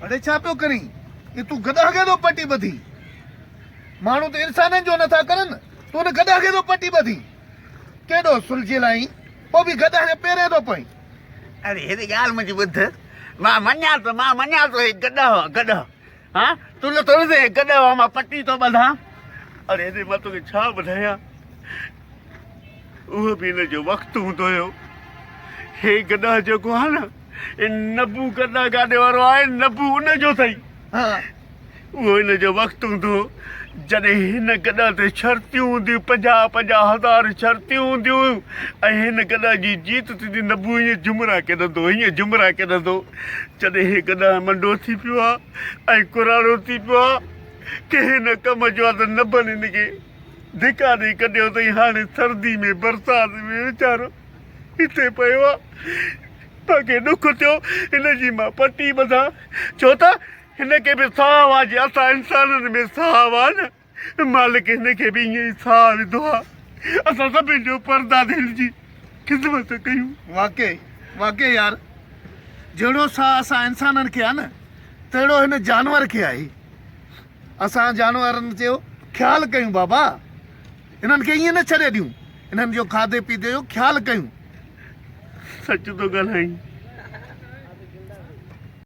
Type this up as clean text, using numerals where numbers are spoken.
अड़े छा पियो करी ये तू गधा खे थो पटी ॿधी माण्हू त इंसाननि जो नथा करनि तूं हुन गधा खे थो पटी ॿधी केॾो सुलझियल आहीं पोइ बि गधा खे पेरे थो पई अरे हेॾी ॻाल्हि मुंहिंजी ॿुध मां मञा थो हे गॾ हाँ तूं न थोरी से गॾ मां पटी थो ॿधां अरे हेॾे मां तोखे छा ॿुधायां उहो बि हिन जो वक़्तु हूंदो हुयो हे गॾा जेको आहे न हे नबू गॾा गाॾे वारो आहे नबू उनजो अथई हा उहो हिन जो वक़्तु हूंदो जॾहिं हिन गॾा ते शर्तियूं हूंदियूं 50,000 शर्तियूं हूंदियूं ऐं हिन गॾा जी जीत थींदी नबू हीअं जुमरा केॾंदो जॾहिं हे गॾा मंडो थी पियो आहे ऐं कुराड़ो थी पियो आहे की हिन कम जो आहे त नबनि हिनखे धिका ॾेई कढियो अथई हाणे सर्दी में बरसाति में वीचारो हिते पियो आहे तव्हांखे ॾुख थियो हिनजी मां पटी ॿधां छो त हिनखे बि साहु आहे जे असां इंसाननि में साहु आहे न मालिक हिनखे बि ईअं ई साहु विधो आहे असां सभिनि जो परदादियुनि जी ख़िदमत कयूं वाकई यार जहिड़ो साहु असां इंसाननि खे आहे न तहिड़ो हिन जानवर खे आहे असां जानवरनि जो ख़्यालु कयूं बाबा हिननि खे ईअं न छॾे ॾियूं हिननि जो खाधे पीते जो ख़्यालु कयूं सच थो ॻाल्हाईं